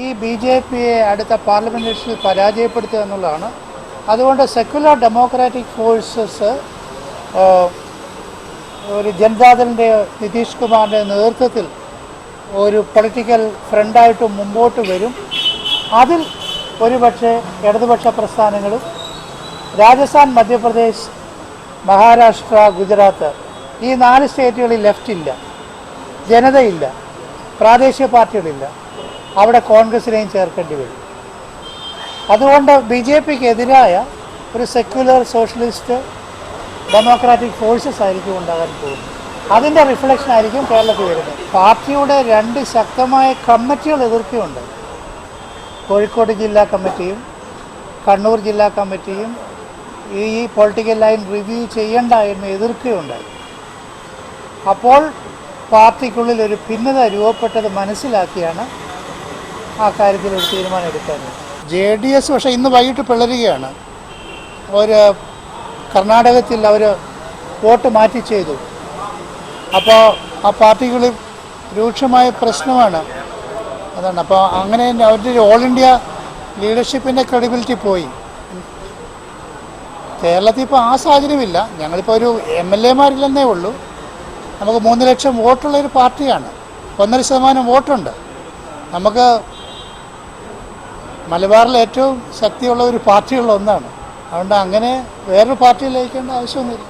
ഈ ബി.ജെ.പിയെ അടുത്ത പാർലമെന്റ് ഇലക്ഷനിൽ പരാജയപ്പെടുത്തുക എന്നുള്ളതാണ്. അതുകൊണ്ട് സെക്യുലർ ഡെമോക്രാറ്റിക് ഫോഴ്സസ് ഒരു ജനതാദളിൻ്റെ നിതീഷ് കുമാറിൻ്റെ നേതൃത്വത്തിൽ ഒരു പൊളിറ്റിക്കൽ ഫ്രണ്ടായിട്ട് മുമ്പോട്ട് വരും. അതിൽ ഒരുപക്ഷെ ഇടതുപക്ഷ പ്രസ്ഥാനങ്ങളും രാജസ്ഥാൻ, മധ്യപ്രദേശ്, മഹാരാഷ്ട്ര, ഗുജറാത്ത് ഈ 4 സ്റ്റേറ്റുകളിൽ ലെഫ്റ്റില്ല, ജനതയില്ല, പ്രാദേശിക പാർട്ടികളില്ല. അവിടെ കോൺഗ്രസിനെയും ചേർക്കേണ്ടി വരും. അതുകൊണ്ട് ബി.ജെ.പിക്ക് എതിരായ ഒരു സെക്യുലർ സോഷ്യലിസ്റ്റ് ഡെമോക്രാറ്റിക് ഫോഴ്സസ് ആയിരിക്കും ഉണ്ടാകാൻ പോകുന്നത്. അതിൻ്റെ റിഫ്ലക്ഷൻ ആയിരിക്കും കേരളത്തിൽ വരുന്നത്. പാർട്ടിയുടെ 2 ശക്തമായ കമ്മിറ്റികൾ എതിർക്കുകയുണ്ട്. കോഴിക്കോട് ജില്ലാ കമ്മിറ്റിയും കണ്ണൂർ ജില്ലാ കമ്മിറ്റിയും ഈ പൊളിറ്റിക്കൽ ലൈൻ റിവ്യൂ ചെയ്യേണ്ട എന്ന് എതിർക്കുകയുണ്ടായി. അപ്പോൾ പാർട്ടിക്കുള്ളിൽ ഒരു ഭിന്നത രൂപപ്പെട്ടത് മനസ്സിലാക്കിയാണ് ആ കാര്യത്തിൽ ഒരു തീരുമാനം എടുക്കുന്നത്. JDS പക്ഷേ ഇന്ന് വൈകിട്ട് പിളരുകയാണ്. കർണാടകത്തിൽ അവർ വോട്ട് മാറ്റി ചെയ്തു. അപ്പോൾ ആ പാർട്ടികളിൽ രൂക്ഷമായ പ്രശ്നമാണ് അതാണ്. അപ്പോൾ അങ്ങനെ അവരുടെ ഓൾ ഇന്ത്യ ലീഡർഷിപ്പിൻ്റെ ക്രെഡിബിലിറ്റി പോയി. കേരളത്തിൽ ഇപ്പോൾ ആ സാഹചര്യമില്ല. ഞങ്ങളിപ്പോൾ ഒരു MLA-മാരില്ലെന്നേ ഉള്ളൂ. നമുക്ക് 3 ലക്ഷം വോട്ടുള്ളൊരു പാർട്ടിയാണ്. 1.5% വോട്ടുണ്ട്. നമുക്ക് മലബാറിൽ ഏറ്റവും ശക്തിയുള്ള ഒരു പാർട്ടികളിൽ ഒന്നാണ്. അതുകൊണ്ട് അങ്ങനെ വേറൊരു പാർട്ടിയിൽ ലയിക്കേണ്ട ആവശ്യമൊന്നുമില്ല.